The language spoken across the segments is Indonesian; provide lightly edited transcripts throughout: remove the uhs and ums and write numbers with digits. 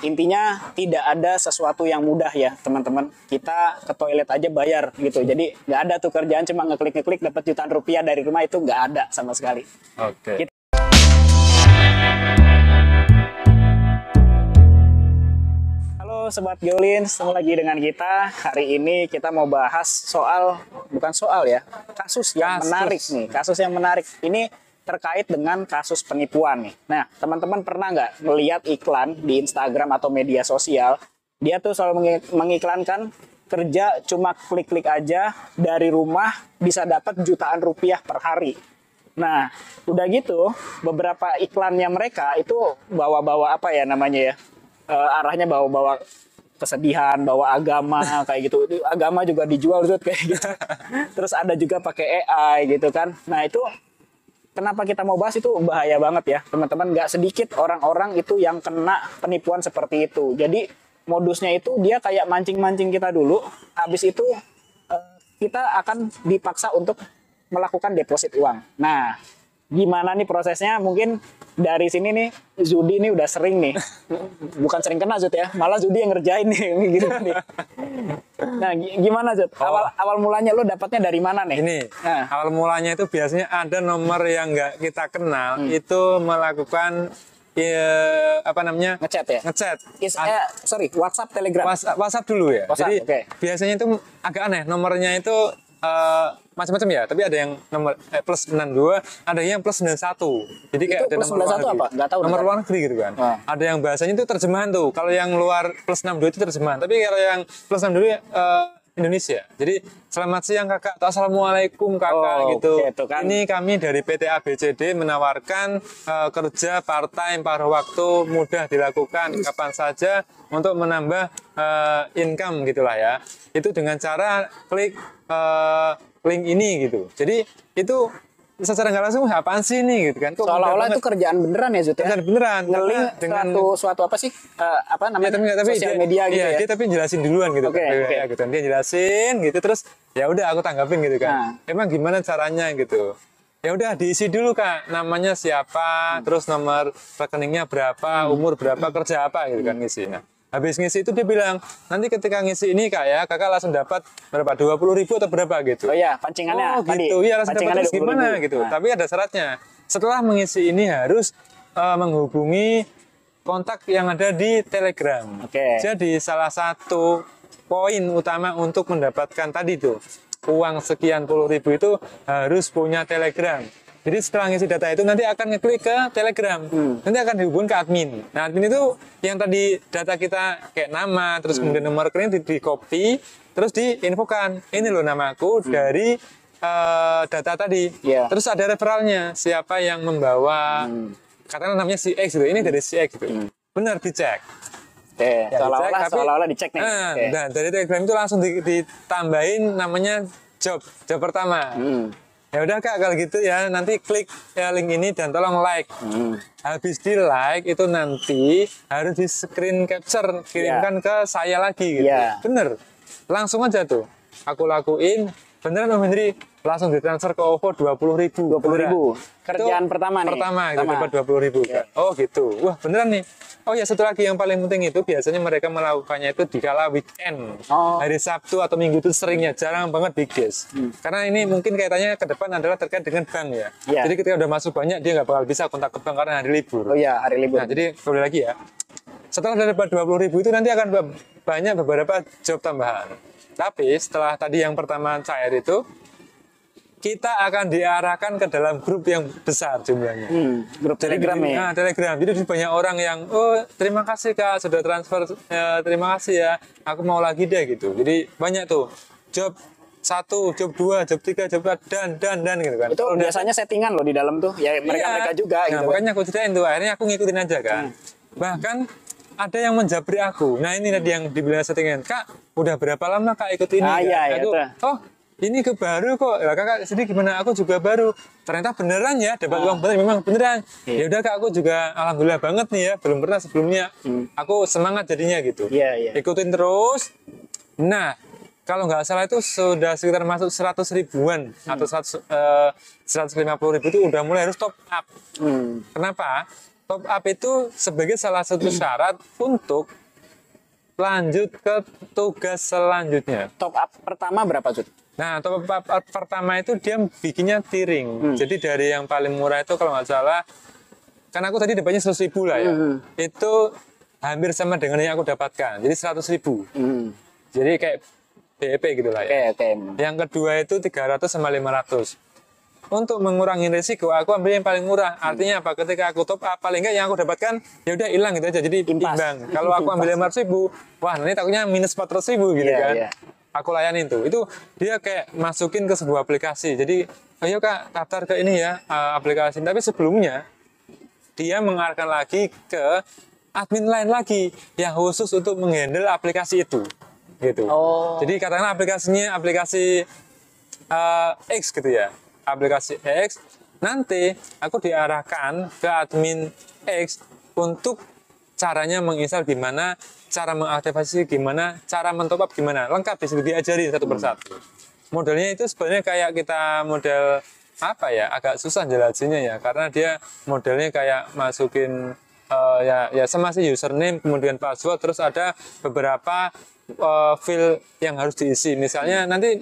Intinya tidak ada sesuatu yang mudah ya teman-teman. Kita ke toilet aja bayar gitu. Jadi nggak ada tuh kerjaan cuma ngeklik-ngeklik dapat jutaan rupiah dari rumah, itu nggak ada sama sekali. Oke. Halo Sobat Geolins, ketemu lagi dengan kita. Hari ini kita mau bahas kasus yang menarik nih. Kasus yang menarik ini terkait dengan kasus penipuan nih. Nah, teman-teman pernah nggak melihat iklan di Instagram atau media sosial? Dia tuh selalu mengiklankan kerja cuma klik-klik aja dari rumah bisa dapat jutaan rupiah per hari. Nah, udah gitu beberapa iklannya mereka itu bawa-bawa apa ya namanya ya? Arahnya bawa-bawa kesedihan, bawa agama kayak gitu. Agama juga dijual tuh kayak gitu. Terus ada juga pakai AI gitu kan. Nah, itu kenapa kita mau bahas, itu bahaya banget ya teman-teman. Nggak sedikit orang-orang itu yang kena penipuan seperti itu. Jadi modusnya itu dia kayak mancing-mancing kita dulu. Habis itu kita akan dipaksa untuk melakukan deposit uang. Nah, gimana nih prosesnya? Mungkin dari sini nih Zudi ini udah sering nih. Bukan sering kena Zud ya, malah Zudi yang ngerjain nih gitu nih. Nah, gimana Zud? Awal mulanya lo dapatnya dari mana nih? Ini awal mulanya itu biasanya ada nomor yang nggak kita kenal itu melakukan ngechat ya? Ngechat. WhatsApp, Telegram. WhatsApp dulu ya. WhatsApp, jadi biasanya itu agak aneh, nomornya itu macam-macam ya, tapi ada yang nomor plus 62, ada yang plus 91. Jadi kayak itu ada plus nomor luar 91 negeri. apa? Nggak tahu. Nomor luar negeri gitu kan. Ada yang bahasanya itu terjemahan tuh. Kalau yang luar plus 62 itu terjemahan, tapi kalau yang plus 62 Indonesia. Jadi selamat siang kakak, atau assalamualaikum kakak gitu. Kan. Ini kami dari PT ABCD menawarkan kerja part-time paruh waktu, mudah dilakukan kapan saja untuk menambah income gitulah ya. Itu dengan cara klik link ini gitu. Jadi itu secara nggak langsung apaan sih nih gitu kan? Seolah-olah itu kerjaan beneran ya Zud ya? Kerjaan beneran. Nge-link dengan suatu apa sih? Apa namanya? Tapi sosial media gitu ya? Dia tapi jelasin duluan gitu kan. Gitu. Dia jelasin gitu, terus ya udah aku tanggapin gitu kan. Emang gimana caranya gitu? Ya udah diisi dulu Kak, namanya siapa, terus nomor rekeningnya berapa, umur berapa, kerja apa gitu kan ngisi. Nah, habis ngisi itu dia bilang, nanti ketika ngisi ini Kak ya, kakak langsung dapat berapa, 20.000 atau berapa gitu. Oh iya, pancingannya gitu. Iya, langsung dapat terus gimana gitu. Tapi ada syaratnya. Setelah mengisi ini harus menghubungi kontak yang ada di Telegram. Jadi salah satu poin utama untuk mendapatkan tadi tuh uang sekian puluh ribu itu harus punya Telegram. Jadi setelah ngisi data itu nanti akan ngeklik ke Telegram. Nanti akan dihubungin ke admin. Nah, admin itu yang tadi data kita kayak nama, terus kemudian nomor rekening di-copy, terus diinfokan. Ini loh namaku dari data tadi. Terus ada referralnya, siapa yang membawa, katakanlah namanya si X gitu. Ini dari si X gitu. Benar dicek. Seolah-olah dicek nih. Nah, dari Telegram itu langsung ditambahin namanya job pertama. Ya udah Kak, kalau gitu ya nanti klik link ini dan tolong like. Habis di like itu nanti harus di screen capture, kirimkan ke saya lagi gitu. Bener, langsung aja tuh aku lakuin. Beneran Om Hendri, langsung ditransfer ke OVO 20.000. Kerjaan pertama nih. Gitu, dapat 20.000. Oh gitu, wah beneran nih. Oh ya, satu lagi yang paling penting itu biasanya mereka melakukannya itu di kala weekend. Hari Sabtu atau Minggu itu seringnya, jarang banget weekdays. Karena ini mungkin kaitannya ke depan adalah terkait dengan bank ya. Jadi ketika udah masuk banyak, dia nggak bakal bisa kontak ke bank karena hari libur. Oh iya, hari libur. Nah, jadi kembali lagi ya. Setelah dapat 20.000 itu nanti akan banyak beberapa job tambahan. Tapi setelah tadi yang pertama cair itu, kita akan diarahkan ke dalam grup yang besar jumlahnya. Grup Telegram ya? Nah, Telegram. Jadi banyak orang yang, oh terima kasih Kak, sudah transfer, terima kasih ya, aku mau lagi deh gitu. Jadi banyak tuh, job 1, job 2, job 3, job 4, dan gitu kan. Itu biasanya settingan loh di dalam tuh, ya mereka juga gitu. Makanya aku ceritain tuh, akhirnya aku ngikutin aja kan. Bahkan ada yang menjabri aku. Nah ini tadi yang dibilang settingan, Kak, udah berapa lama Kak ikut ini? Oh, ini ke baru kok. Lah kakak sedih gimana? Aku juga baru. Ternyata beneran ya, dapat uang bener, memang beneran. Ya udah Kak, aku juga alhamdulillah banget nih ya, belum pernah sebelumnya. Aku semangat jadinya gitu. Ikutin terus. Nah, kalau nggak salah itu sudah sekitar masuk 100 ribuan atau 150 ribu itu udah mulai harus top up. Kenapa? top up itu sebagai salah satu syarat untuk lanjut ke tugas selanjutnya. Top up pertama berapa, Jud? Nah, top up pertama itu dia bikinnya tiring. Jadi dari yang paling murah itu kalau nggak salah, kan aku tadi dapatnya 100.000 lah ya. Itu hampir sama dengan yang aku dapatkan. Jadi 100.000. Jadi kayak BEP gitu lah ya. Yang kedua itu 300 sama 500. Untuk mengurangi risiko, aku ambil yang paling murah. Artinya apa? Ketika aku top up, paling nggak yang aku dapatkan ya udah hilang gitu aja. Jadi imbang. Kalau aku ambil 500.000, wah nanti takutnya minus 400.000 gitu kan. Aku layanin tuh. Itu dia kayak masukin ke sebuah aplikasi. Jadi, ayo Kak, daftar ke ini ya aplikasi. Tapi sebelumnya dia mengarahkan lagi ke admin lain lagi yang khusus untuk menghandle aplikasi itu. Gitu. Jadi katakanlah aplikasinya aplikasi X gitu ya. Aplikasi X, nanti aku diarahkan ke admin X untuk caranya menginstal gimana, cara mengaktifasi gimana, cara mentop up gimana, lengkap di situ diajari satu persatu. Modelnya itu sebenarnya kayak kita model apa ya, agak susah jelasinnya ya, karena dia modelnya kayak masukin ya sama sih username kemudian password, terus ada beberapa field yang harus diisi. Misalnya nanti,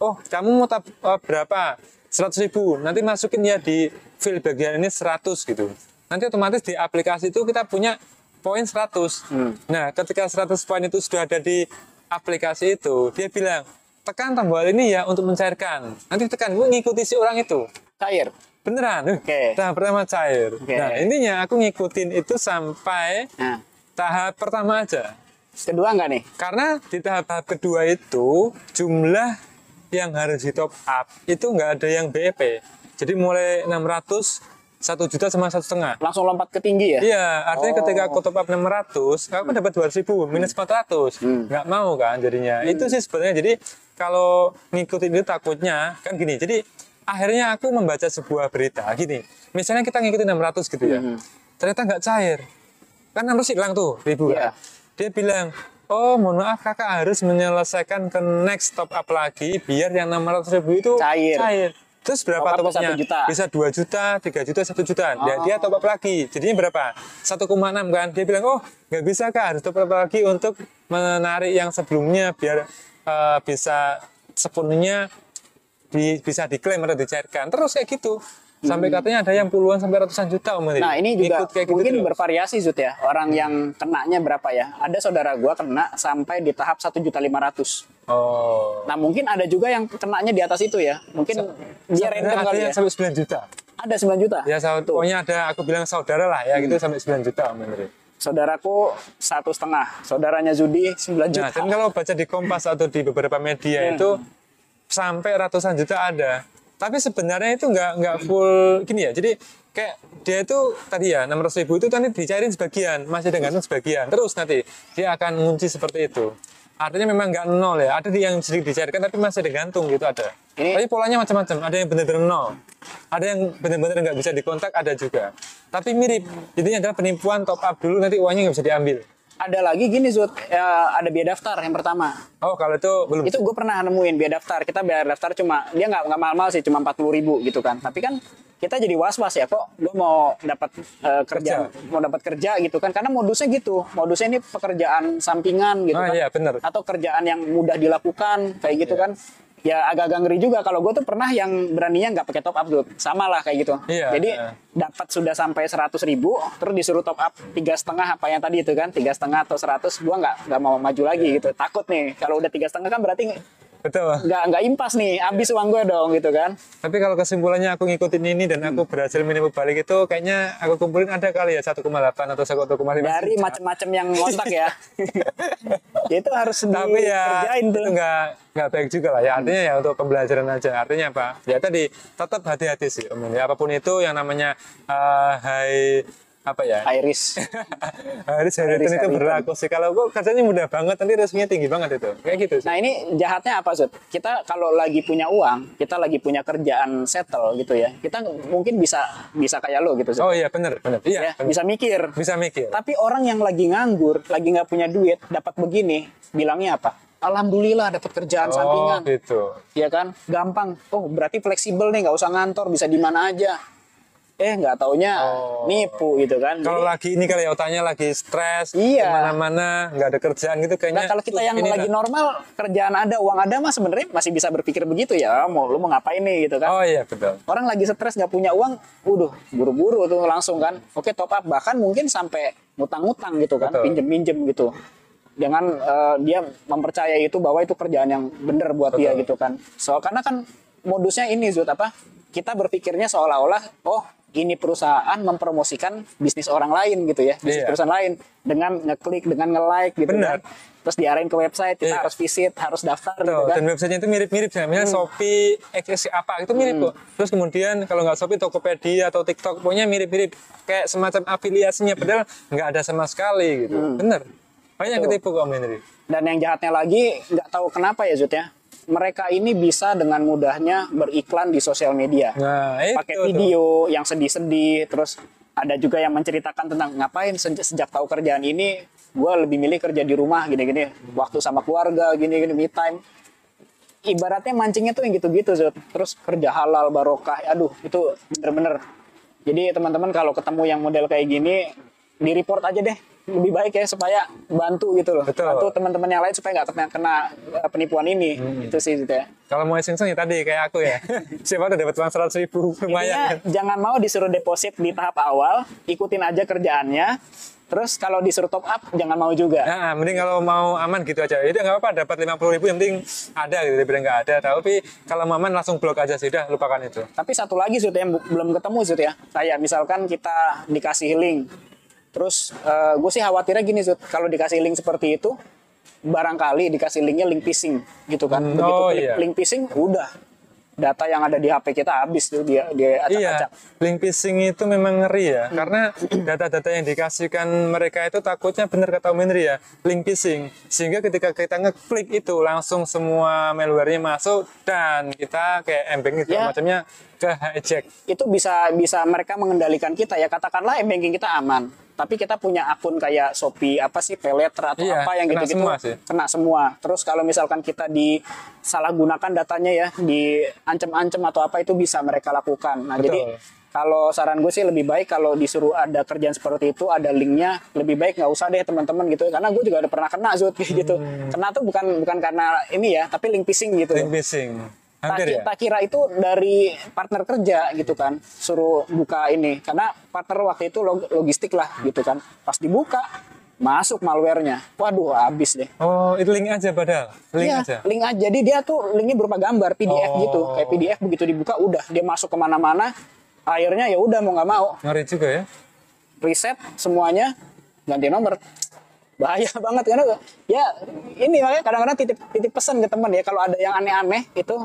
oh kamu mau berapa? 100.000, nanti masukin ya di field bagian ini 100 gitu. Nanti otomatis di aplikasi itu kita punya poin 100. Nah, ketika 100 poin itu sudah ada di aplikasi itu, dia bilang, tekan tombol ini ya untuk mencairkan. Nanti tekan, gue ngikuti si orang itu. Cair? Beneran. Tahap pertama cair. Nah, intinya aku ngikutin itu sampai tahap pertama aja. Kedua enggak nih? Karena di tahap kedua itu, jumlah yang harus di top up itu nggak ada yang BEP. Jadi mulai 600, 1 juta sama 1,5. Langsung lompat ke tinggi ya? Iya, artinya ketika aku top up 600, aku dapat 200.000 minus 400. Nggak mau kan jadinya. Itu sih sebenarnya. Jadi kalau ngikutin itu takutnya kan gini. Jadi akhirnya aku membaca sebuah berita gini. Misalnya kita ngikutin 600 gitu ya. Ternyata nggak cair. Kan 600 hilang tuh ribu. Dia bilang, oh mohon maaf kakak harus menyelesaikan ke next top up lagi biar yang 600.000 itu cair. Terus berapa top up-nya? Bisa 2 juta, 3 juta, 1 juta. Dia top up lagi. Jadinya berapa? 1,6 kan. Dia bilang, oh nggak bisa kak, harus top up lagi untuk menarik yang sebelumnya biar bisa sepenuhnya bisa diklaim atau dicairkan. Terus kayak gitu. Sampai katanya ada yang puluhan sampai ratusan juta Om. Nah ini juga kayak mungkin gitu bervariasi Zut ya. Orang yang kenanya berapa ya. Ada saudara gua kena sampai di tahap 1.500.000. Nah mungkin ada juga yang kenanya di atas itu ya. Mungkin dia random kali ya. Sampai 9 juta. Ada 9 juta? Ya pokoknya ada, aku bilang saudara lah ya gitu sampai 9 juta Om. Saudaraku 1,5. Saudaranya Zudi 9 juta. Nah dan kalau baca di Kompas atau di beberapa media itu sampai ratusan juta ada. Tapi sebenarnya itu nggak full gini ya. Jadi kayak dia itu tadi ya 600.000 itu nanti dicairin sebagian, masih ada gantung sebagian. Terus nanti dia akan ngunci seperti itu. Artinya memang nggak nol ya. Ada yang sedikit dicairkan tapi masih ada gantung gitu ada. Tapi polanya macam-macam. Ada yang benar-benar nol. Ada yang benar-benar nggak bisa dikontak ada juga. Tapi mirip. Intinya adalah penipuan top up dulu nanti uangnya nggak bisa diambil. Ada lagi gini Zut, ada biaya daftar yang pertama. Oh kalau itu belum. Itu gue pernah nemuin biaya daftar. Kita biaya daftar cuma, dia nggak mahal-mahal sih, cuma 40.000 gitu kan. Tapi kan kita jadi was-was ya, kok gue mau dapat kerja gitu kan. Karena modusnya gitu, modusnya ini pekerjaan sampingan gitu kan. Iya, bener. Atau kerjaan yang mudah dilakukan kayak gitu kan. Ya agak-agak ngeri juga. Kalau gue tuh pernah yang beraninya nggak pakai top up dulu, sama lah kayak gitu. Jadi dapat sudah sampai 100.000, terus disuruh top up 3,5 apa yang tadi itu kan, 3,5 atau 100, gue nggak mau maju lagi gitu. Takut nih kalau udah 3,5 kan berarti nggak impas nih, habis uang gue dong gitu kan. Tapi kalau kesimpulannya aku ngikutin ini dan aku berhasil menipu balik itu, kayaknya aku kumpulin ada kali ya 1,8 atau 1,5 dari macam-macam yang ngontak ya. Itu harus tapi ya dikerjain tuh. Itu nggak baik juga lah ya. Artinya ya untuk pembelajaran aja. Artinya apa? Ya tadi tetap hati-hati sih Om. Ya, apapun itu yang namanya high risk return itu berlaku sih. Kalau kok kerjanya mudah banget, nanti resminya tinggi banget itu. Kayak gitu sih. Nah ini jahatnya apa Zut? Kita kalau lagi punya uang, kita lagi punya kerjaan settle gitu ya, kita mungkin bisa kayak lo gitu Zut. Oh iya benar. Iya, ya, bisa mikir. Tapi orang yang lagi nganggur, lagi nggak punya duit, dapat begini, bilangnya apa? Alhamdulillah dapat kerjaan sampingan. Gitu. Ya kan, gampang. Oh berarti fleksibel nih, nggak usah ngantor, bisa di mana aja. nggak taunya nipu gitu kan. Kalau lagi ini kali ya otaknya lagi stres, Iya. kemana-mana nggak ada kerjaan gitu kayaknya. Nah kalau kita yang lagi normal, kerjaan ada, uang ada mah sebenarnya masih bisa berpikir begitu ya. Lu mau ngapain nih gitu kan? Oh iya betul. Orang lagi stres nggak punya uang, buru-buru tuh langsung kan. Oke, top up, bahkan mungkin sampai ngutang-ngutang gitu kan, pinjem-pinjem gitu. Jangan dia mempercayai itu bahwa itu kerjaan yang bener buat dia gitu kan. Karena kan modusnya ini Zut, kita berpikirnya seolah-olah ini perusahaan mempromosikan bisnis orang lain gitu ya, bisnis perusahaan lain dengan ngeklik, dengan nge-like gitu kan. Terus diarahin ke website, kita harus visit, harus daftar gitu kan. Dan websitenya itu mirip-mirip ya, misalnya Shopee, XS apa itu mirip kok. Terus kemudian kalau nggak Shopee, Tokopedia atau TikTok, pokoknya mirip-mirip kayak semacam afiliasinya, padahal nggak ada sama sekali gitu. Bener. Banyak yang ketipu kok Henry. Dan yang jahatnya lagi, nggak tahu kenapa ya Zut ya. Mereka ini bisa dengan mudahnya beriklan di sosial media. Nah, pakai video yang sedih-sedih, terus ada juga yang menceritakan tentang ngapain sejak tahu kerjaan ini, gue lebih milih kerja di rumah gini-gini, waktu sama keluarga gini-gini, me time. Ibaratnya mancingnya tuh yang gitu-gitu, Zut. Terus kerja halal barokah, aduh itu bener-bener. Jadi teman-teman kalau ketemu yang model kayak gini, di-report aja deh. Lebih baik ya supaya bantu gitu loh. Bantu teman-teman yang lain supaya nggak kena penipuan ini. Itu sih gitu ya. Kalau mau iseng-iseng ya tadi kayak aku ya. Siapa udah dapat uang 100.000 lumayan. Jangan mau disuruh deposit di tahap awal, ikutin aja kerjaannya. Terus kalau disuruh top up jangan mau juga. Nah, mending kalau mau aman gitu aja. Ya udah nggak apa-apa, dapat 50.000 yang penting ada gitu daripada nggak ada. Tapi kalau mau aman langsung blok aja sih, udah lupakan itu. Tapi satu lagi Zut yang belum ketemu Zut ya. Kayak misalkan kita dikasih link. Terus gue sih khawatirnya gini Zut, kalau dikasih link seperti itu, barangkali dikasih linknya link phishing gitu kan. Begitu klik link phishing, udah data yang ada di HP kita habis tuh dia acak-acak. Iya, link phishing itu memang ngeri ya, karena data-data yang dikasihkan mereka itu takutnya benar kata Om Henry ya, link phishing. Sehingga ketika kita ngeklik itu langsung semua malware-nya masuk dan kita kayak m-banking macamnya ke hijack. Itu bisa mereka mengendalikan kita ya, katakanlah m-banking kita aman. Tapi kita punya akun kayak Shopee, Paylater atau apa yang gitu-gitu. Kena semua. Terus kalau misalkan kita disalahgunakan datanya ya, diancam-ancam atau apa, itu bisa mereka lakukan. Nah, jadi kalau saran gue sih lebih baik kalau disuruh ada kerjaan seperti itu, ada linknya, lebih baik nggak usah deh teman-teman gitu. Karena gue juga udah pernah kena Zut gitu. Kena tuh bukan karena ini ya, tapi link phishing gitu. Link phishing. Tak kira itu dari partner kerja gitu kan, suruh buka ini karena partner waktu itu logistik lah gitu kan, pas dibuka masuk malwarenya, waduh habis deh. Oh itu link aja padahal, link aja. Jadi dia tuh linknya berupa gambar PDF gitu, kayak PDF begitu dibuka udah dia masuk kemana-mana, akhirnya ya udah mau nggak mau. Ngeri juga ya. Reset semuanya, ganti nomor. Bahaya banget karena ya ini makanya kadang-kadang titip pesan ke teman ya, kalau ada yang aneh-aneh itu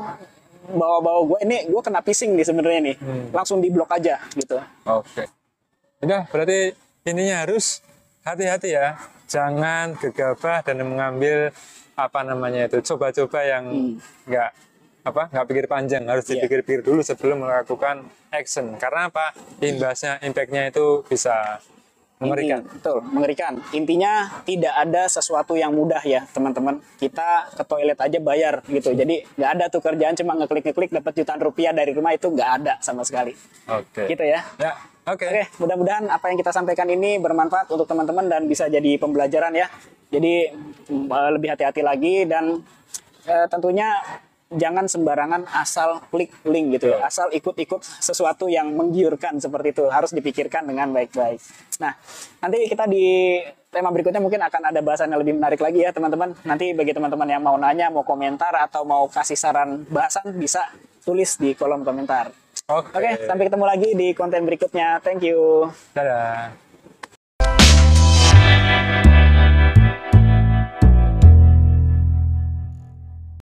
bawa-bawa gue kena phishing nih sebenarnya nih, langsung diblok aja gitu. Oke. Udah berarti ininya harus hati-hati ya, jangan gegabah dan mengambil coba-coba yang nggak pikir panjang, harus dipikir-pikir dulu sebelum melakukan action. Karena apa? Impactnya itu bisa mengerikan. Betul, mengerikan. Intinya tidak ada sesuatu yang mudah ya teman-teman. Kita ke toilet aja bayar gitu. Jadi nggak ada tuh kerjaan cuma ngeklik dapat jutaan rupiah dari rumah, itu nggak ada sama sekali. Oke. Gitu ya. Oke, mudah-mudahan apa yang kita sampaikan ini bermanfaat untuk teman-teman dan bisa jadi pembelajaran ya. Jadi lebih hati-hati lagi dan tentunya jangan sembarangan asal klik link gitu ya. Asal ikut-ikut sesuatu yang menggiurkan seperti itu. Harus dipikirkan dengan baik-baik. Nah, nanti kita di tema berikutnya mungkin akan ada bahasan yang lebih menarik lagi ya teman-teman. Nanti bagi teman-teman yang mau nanya, mau komentar, atau mau kasih saran bahasan, bisa tulis di kolom komentar. Oke, sampai ketemu lagi di konten berikutnya. Thank you. Dadah.